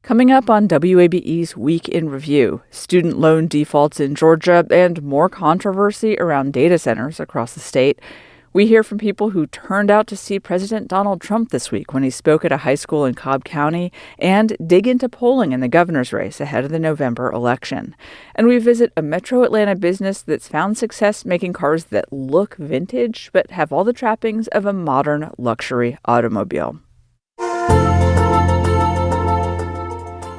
Coming up on WABE's Week in Review, student loan defaults in Georgia and more controversy around data centers across the state. We hear from people who turned out to see President Donald Trump this week when he spoke at a high school in Cobb County, and dig into polling in the governor's race ahead of the November election. And we visit a Metro Atlanta business that's found success making cars that look vintage but have all the trappings of a modern luxury automobile.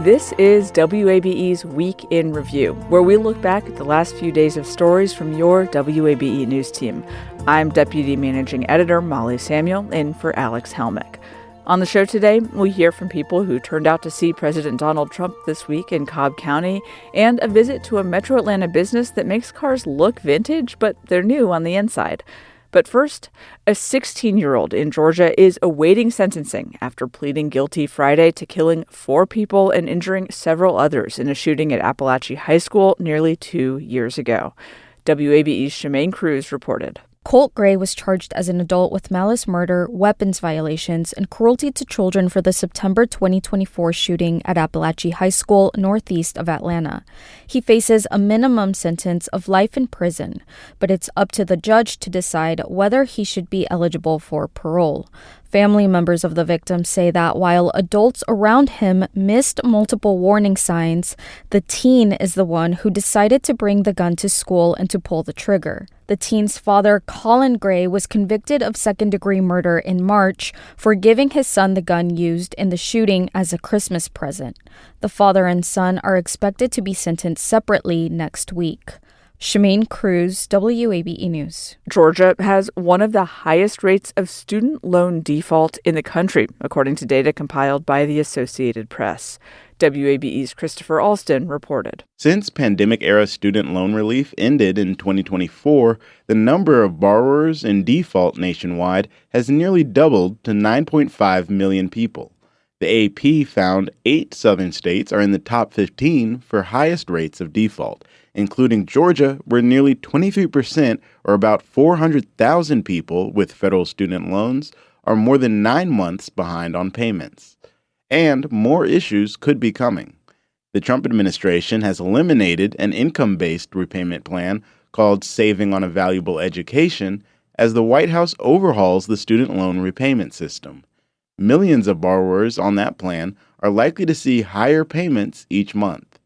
This is WABE's Week in Review, where we look back at the last few days of stories from your WABE news team. I'm Deputy Managing Editor Molly Samuel, in for Alex Helmick. On the show today, we hear from people who turned out to see President Donald Trump this week in Cobb County, and a visit to a Metro Atlanta business that makes cars look vintage, but they're new on the inside. But first, a 16-year-old in Georgia is awaiting sentencing after pleading guilty Friday to killing 4 people and injuring several others in a shooting at Apalachee High School nearly 2 years ago. WABE's Shemaine Cruz reported. Colt Gray was charged as an adult with malice murder, weapons violations, and cruelty to children for the September 2024 shooting at Apalachee High School, northeast of Atlanta. He faces a minimum sentence of life in prison, but it's up to the judge to decide whether he should be eligible for parole. Family members of the victim say that while adults around him missed multiple warning signs, the teen is the one who decided to bring the gun to school and to pull the trigger. The teen's father, Colin Gray, was convicted of second-degree murder in March for giving his son the gun used in the shooting as a Christmas present. The father and son are expected to be sentenced separately next week. Shemaine Cruz, WABE News. Georgia has one of the highest rates of student loan default in the country, according to data compiled by the Associated Press. WABE's Christopher Alston reported. Since pandemic-era student loan relief ended in 2024, the number of borrowers in default nationwide has nearly doubled to 9.5 million people. The AP found 8 southern states are in the top 15 for highest rates of default, including Georgia, where nearly 23%, or about 400,000 people with federal student loans, are more than 9 months behind on payments. And more issues could be coming. The Trump administration has eliminated an income-based repayment plan called Saving on a Valuable Education as the White House overhauls the student loan repayment system. Millions of borrowers on that plan are likely to see higher payments each month.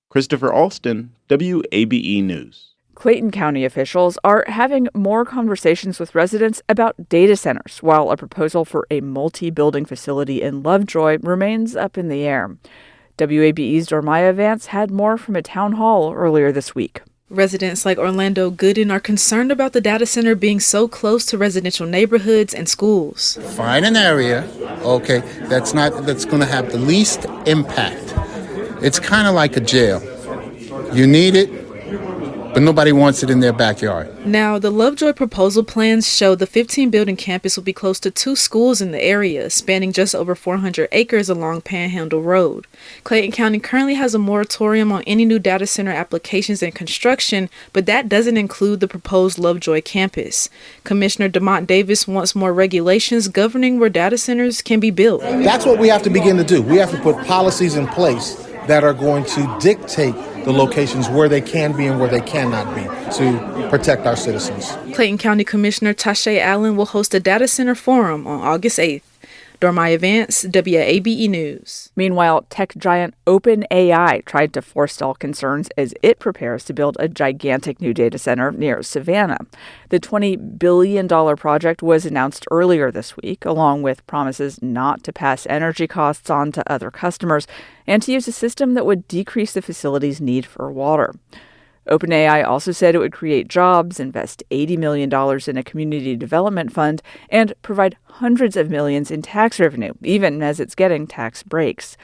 Christopher Alston, WABE News. Clayton County officials are having more conversations with residents about data centers, while a proposal for a multi-building facility in Lovejoy remains up in the air. WABE's Dormaya Vance had more from a town hall earlier this week. Residents like Orlando Gooden are concerned about the data center being so close to residential neighborhoods and schools. Find an area, that's going to have the least impact. It's kind of like a jail. You need it, but nobody wants it in their backyard. Now, the Lovejoy proposal plans show the 15-building campus will be close to 2 schools in the area, spanning just over 400 acres along Panhandle Road. Clayton County currently has a moratorium on any new data center applications and construction, but that doesn't include the proposed Lovejoy campus. Commissioner DeMont Davis wants more regulations governing where data centers can be built. That's what we have to begin to do. We have to put policies in place that are going to dictate the locations where they can be and where they cannot be to protect our citizens. Clayton County Commissioner Tasha Allen will host a data center forum on August 8th. Dormaya Vance, WABE News. Meanwhile, tech giant OpenAI tried to forestall concerns as it prepares to build a gigantic new data center near Savannah. The $20 billion project was announced earlier this week, along with promises not to pass energy costs on to other customers and to use a system that would decrease the facility's need for water. OpenAI also said it would create jobs, invest $80 million in a community development fund, and provide hundreds of millions in tax revenue, even as it's getting tax breaks.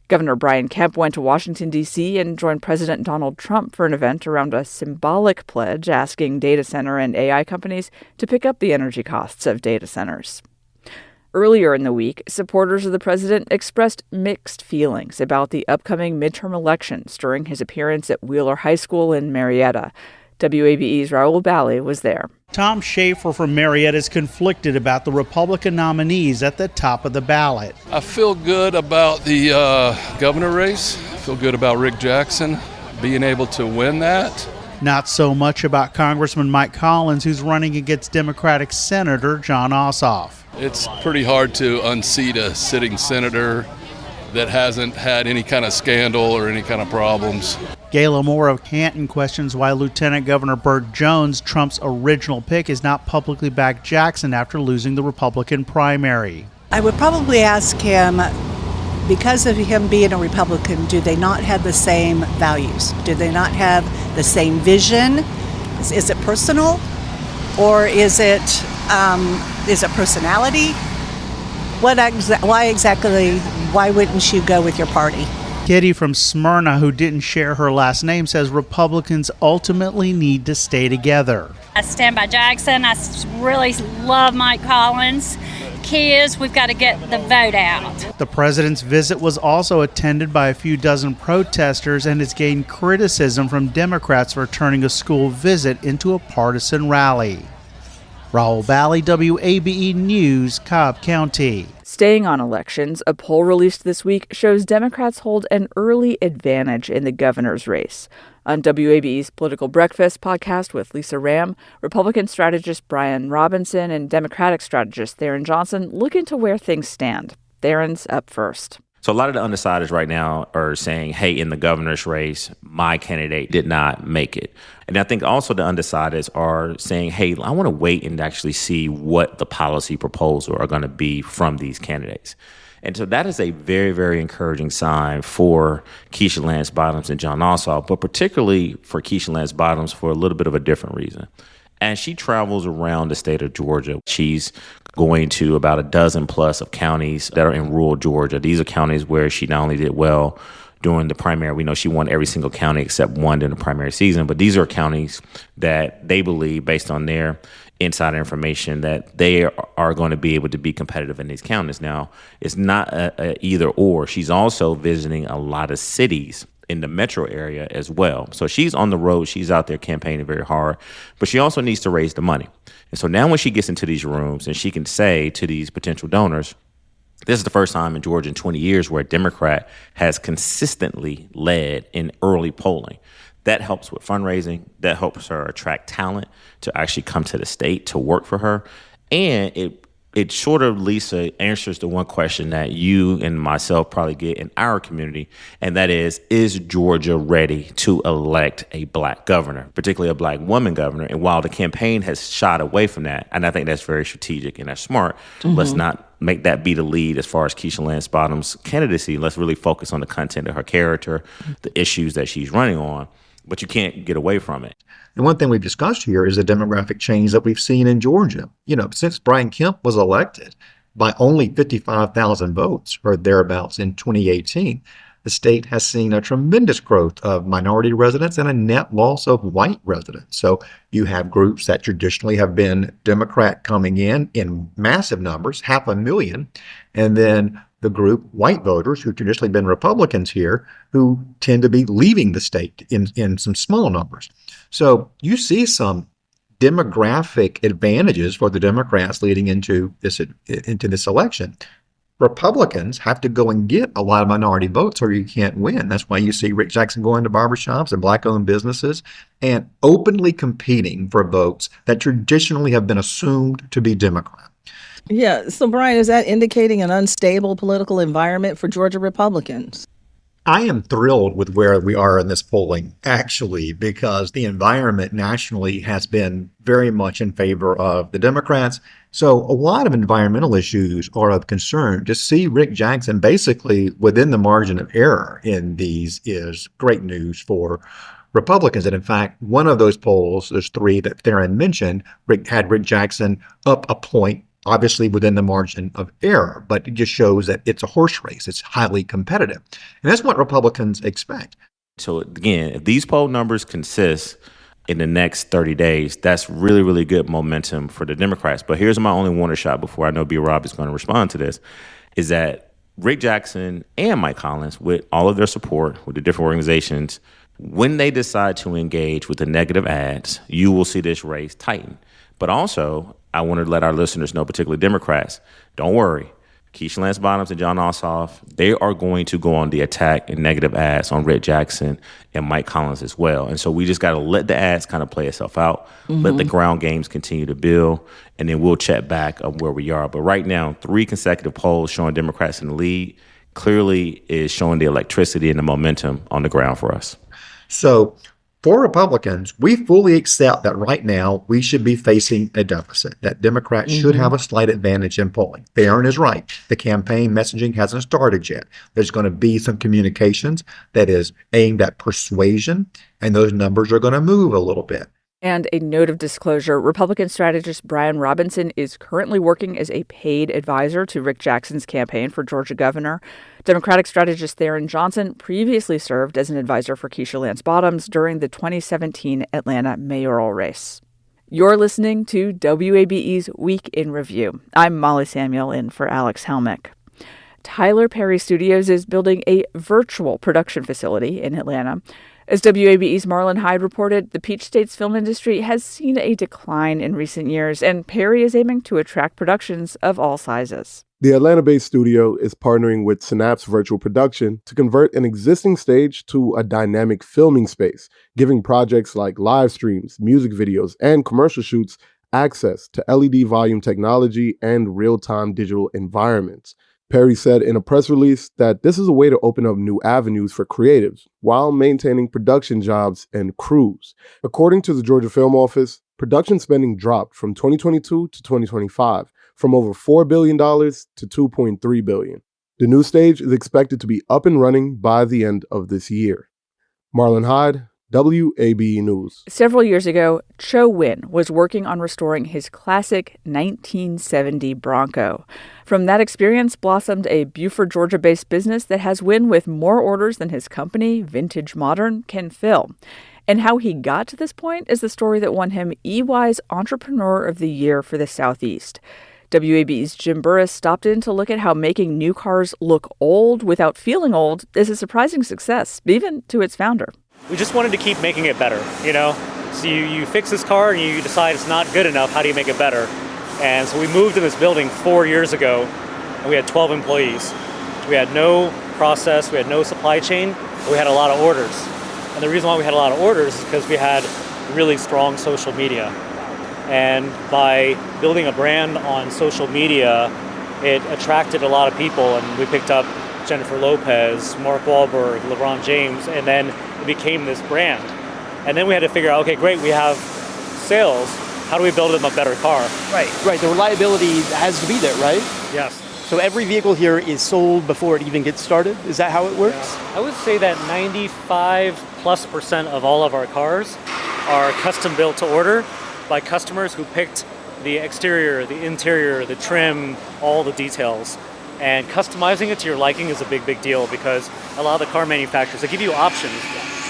Governor Brian Kemp went to Washington, D.C. and joined President Donald Trump for an event around a symbolic pledge asking data center and AI companies to pick up the energy costs of data centers. Earlier in the week, supporters of the president expressed mixed feelings about the upcoming midterm elections during his appearance at Wheeler High School in Marietta. WABE's Raul Bally was there. Tom Schaefer from Marietta is conflicted about the Republican nominees at the top of the ballot. I feel good about the governor race. I feel good about Rick Jackson being able to win that. Not so much about Congressman Mike Collins, who's running against Democratic Senator Jon Ossoff. It's pretty hard to unseat a sitting senator that hasn't had any kind of scandal or any kind of problems. Gayla Moore of Canton questions why Lieutenant Governor Burt Jones, Trump's original pick, has not publicly backed Jackson after losing the Republican primary. I would probably ask him, because of him being a Republican, do they not have the same values? Do they not have the same vision? Is it personal, or is it personality? Why wouldn't you go with your party? Kitty from Smyrna, who didn't share her last name, says Republicans ultimately need to stay together. I stand by Jackson. I really love Mike Collins. Key is we've got to get the vote out. The president's visit was also attended by a few dozen protesters and has gained criticism from Democrats for turning a school visit into a partisan rally. Raul Bally, WABE News, Cobb County. Staying on elections, a poll released this week shows Democrats hold an early advantage in the governor's race. On WABE's Political Breakfast podcast with Lisa Ram, Republican strategist Brian Robinson and Democratic strategist Theron Johnson look into where things stand. Theron's up first. So a lot of the undecideds right now are saying, hey, in the governor's race, my candidate did not make it. And I think also the undecideds are saying, hey, I want to wait and actually see what the policy proposals are going to be from these candidates. And so that is a very, very encouraging sign for Keisha Lance Bottoms and Jon Ossoff, but particularly for Keisha Lance Bottoms for a little bit of a different reason. As she travels around the state of Georgia, she's going to about a dozen plus of counties that are in rural Georgia. These are counties where she not only did well during the primary, we know she won every single county except one in the primary season, but these are counties that they believe, based on their insider information, that they are going to be able to be competitive in these counties. Now, it's not a either or. She's also visiting a lot of cities in the metro area as well. So she's on the road. She's out there campaigning very hard, but she also needs to raise the money. And so now when she gets into these rooms and she can say to these potential donors, this is the first time in Georgia in 20 years where a Democrat has consistently led in early polling. That helps with fundraising. That helps her attract talent to actually come to the state to work for her. And it sort of, Lisa, answers the one question that you and myself probably get in our community, and that is Georgia ready to elect a black governor, particularly a black woman governor? And while the campaign has shied away from that, and I think that's very strategic and that's smart, let's not make that be the lead as far as Keisha Lance Bottoms' candidacy. Let's really focus on the content of her character, the issues that she's running on, but you can't get away from it. And one thing we've discussed here is the demographic change that we've seen in Georgia. You know, since Brian Kemp was elected by only 55,000 votes or thereabouts in 2018, the state has seen a tremendous growth of minority residents and a net loss of white residents. So you have groups that traditionally have been Democrat coming in massive numbers, 500,000, and then the group white voters who traditionally been Republicans here who tend to be leaving the state in some small numbers. So you see some demographic advantages for the Democrats leading into this election. Republicans have to go and get a lot of minority votes or you can't win. That's why you see Rick Jackson going to barbershops and black-owned businesses and openly competing for votes that traditionally have been assumed to be Democrat. Yeah. So, Brian, is that indicating an unstable political environment for Georgia Republicans? I am thrilled with where we are in this polling, actually, because the environment nationally has been very much in favor of the Democrats. So a lot of environmental issues are of concern. To see Rick Jackson basically within the margin of error in these is great news for Republicans. And in fact, one of those polls, there's three that Theron mentioned, had Rick Jackson up a point, obviously within the margin of error, but it just shows that it's a horse race. It's highly competitive. And that's what Republicans expect. So again, if these poll numbers consist in the next 30 days, that's really, really good momentum for the Democrats. But here's my only warning shot before I know B. Rob is going to respond to this, is that Rick Jackson and Mike Collins, with all of their support, with the different organizations, When they decide to engage with the negative ads, you will see this race tighten. But also, I want to let our listeners know, particularly Democrats, don't worry. Keisha Lance Bottoms and John Ossoff, they are going to go on the attack and negative ads on Red Jackson and Mike Collins as well. And so we just got to let the ads kind of play itself out, let the ground games continue to build, and then we'll check back on where we are. But right now, 3 consecutive polls showing Democrats in the lead clearly is showing the electricity and the momentum on the ground for us. So for Republicans, we fully accept that right now we should be facing a deficit, that Democrats should have a slight advantage in polling. Theron is right. The campaign messaging hasn't started yet. There's going to be some communications that is aimed at persuasion, and those numbers are going to move a little bit. And a note of disclosure, Republican strategist Brian Robinson is currently working as a paid advisor to Rick Jackson's campaign for Georgia governor. Democratic strategist Theron Johnson previously served as an advisor for Keisha Lance Bottoms during the 2017 Atlanta mayoral race. You're listening to WABE's Week in Review. I'm Molly Samuel in for Alex Helmick. Tyler Perry Studios is building a virtual production facility in Atlanta. As WABE's Marlon Hyde reported, the Peach State's film industry has seen a decline in recent years, and Perry is aiming to attract productions of all sizes. The Atlanta-based studio is partnering with Synapse Virtual Production to convert an existing stage to a dynamic filming space, giving projects like live streams, music videos, and commercial shoots access to LED volume technology and real-time digital environments. Perry said in a press release that this is a way to open up new avenues for creatives while maintaining production jobs and crews. According to the Georgia Film Office, production spending dropped from 2022 to 2025 from over $4 billion to $2.3 billion. The new stage is expected to be up and running by the end of this year. Marlon Hyde, WABE News. Several years ago, Cho Win was working on restoring his classic 1970 Bronco. From that experience blossomed a Buford, Georgia-based business that has Win with more orders than his company, Vintage Modern, can fill. And how he got to this point is the story that won him EY's Entrepreneur of the Year for the Southeast. WABE's Jim Burris stopped in to look at how making new cars look old without feeling old is a surprising success, even to its founder. We just wanted to keep making it better, you know? So you fix this car and you decide it's not good enough, how do you make it better? And so we moved to this building 4 years ago, and we had 12 employees. We had no process, we had no supply chain, but we had a lot of orders. And the reason why we had a lot of orders is because we had really strong social media. And by building a brand on social media, it attracted a lot of people, and we picked up Jennifer Lopez, Mark Wahlberg, LeBron James, and then it became this brand. And then we had to figure out, okay, great, we have sales. How do we build them a better car? Right. The reliability has to be there, right? Yes. So every vehicle here is sold before it even gets started? Is that how it works? Yeah. I would say that 95+% of all of our cars are custom built to order by customers who picked the exterior, the interior, the trim, all the details. And customizing it to your liking is a big, big deal because a lot of the car manufacturers, they give you options.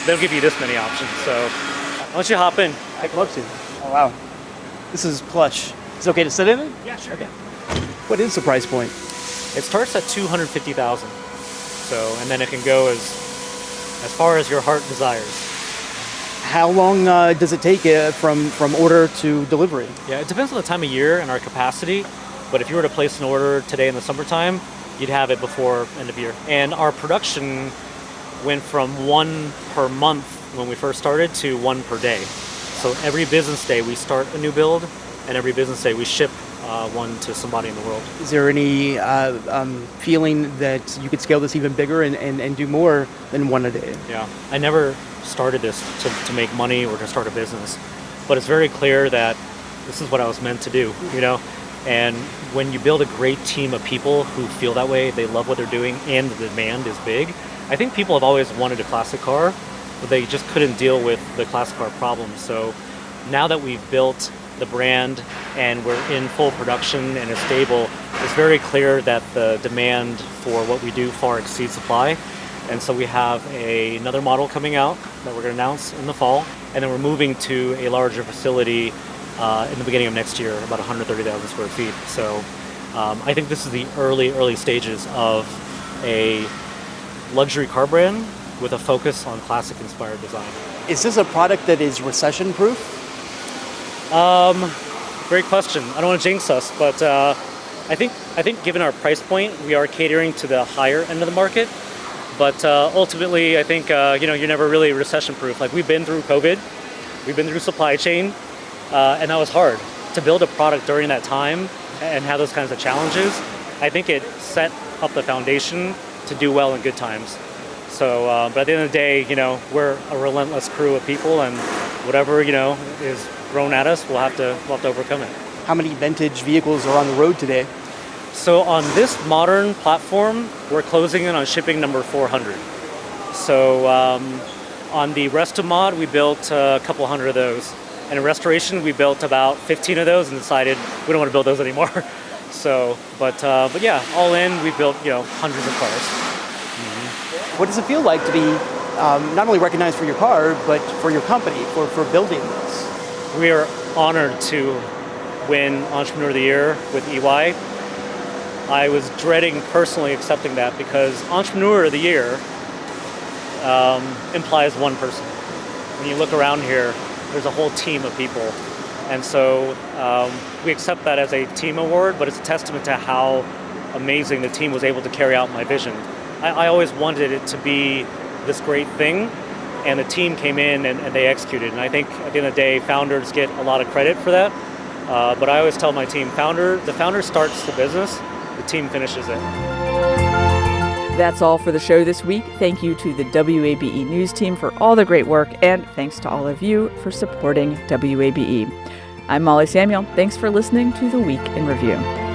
They don't give you this many options. So why don't you hop in? I'd love to. Oh, wow. This is plush. Is it okay to sit in it? Yeah, sure. Okay. What is the price point? It starts at $250,000. So, and then it can go as far as your heart desires. How long does it take from order to delivery? Yeah, it depends on the time of year and our capacity. But if you were to place an order today in the summertime, you'd have it before end of year. And our production went from 1 per month when we first started to 1 per day. So every business day we start a new build, and every business day we ship one to somebody in the world. Is there any feeling that you could scale this even bigger and do more than 1 a day? Yeah, I never started this to make money or to start a business, but it's very clear that this is what I was meant to do, you know? And when you build a great team of people who feel that way, they love what they're doing, and the demand is big. I think people have always wanted a classic car, but they just couldn't deal with the classic car problems. So now that we've built the brand and we're in full production and it's stable, it's very clear that the demand for what we do far exceeds supply. And so we have another model coming out that we're going to announce in the fall, and then we're moving to a larger facility in the beginning of next year, about 130,000 square feet. So I think this is the early stages of a luxury car brand with a focus on classic-inspired design. Is this a product that is recession-proof? Great question. I don't want to jinx us, but I think given our price point, we are catering to the higher end of the market. But ultimately, I think you're never really recession-proof. Like, we've been through COVID, we've been through supply chain, and that was hard. To build a product during that time and have those kinds of challenges, I think it set up the foundation to do well in good times. So, but at the end of the day, we're a relentless crew of people, and whatever is thrown at us, we'll have to overcome it. How many vintage vehicles are on the road today? So on this modern platform, we're closing in on shipping number 400. So on the Restomod, we built a couple hundred of those. And in restoration, we built about 15 of those and decided we don't want to build those anymore. So, but yeah, all in, we built hundreds of cars. Mm-hmm. What does it feel like to be not only recognized for your car, but for your company, for building this? We are honored to win Entrepreneur of the Year with EY. I was dreading personally accepting that because Entrepreneur of the Year implies one person. When you look around here, there's a whole team of people. And so we accept that as a team award, but it's a testament to how amazing the team was able to carry out my vision. I always wanted it to be this great thing, and the team came in and they executed. And I think at the end of the day, founders get a lot of credit for that. But I always tell my team, the founder starts the business, the team finishes it. That's all for the show this week. Thank you to the WABE News team for all the great work, and thanks to all of you for supporting WABE. I'm Molly Samuel. Thanks for listening to The Week in Review.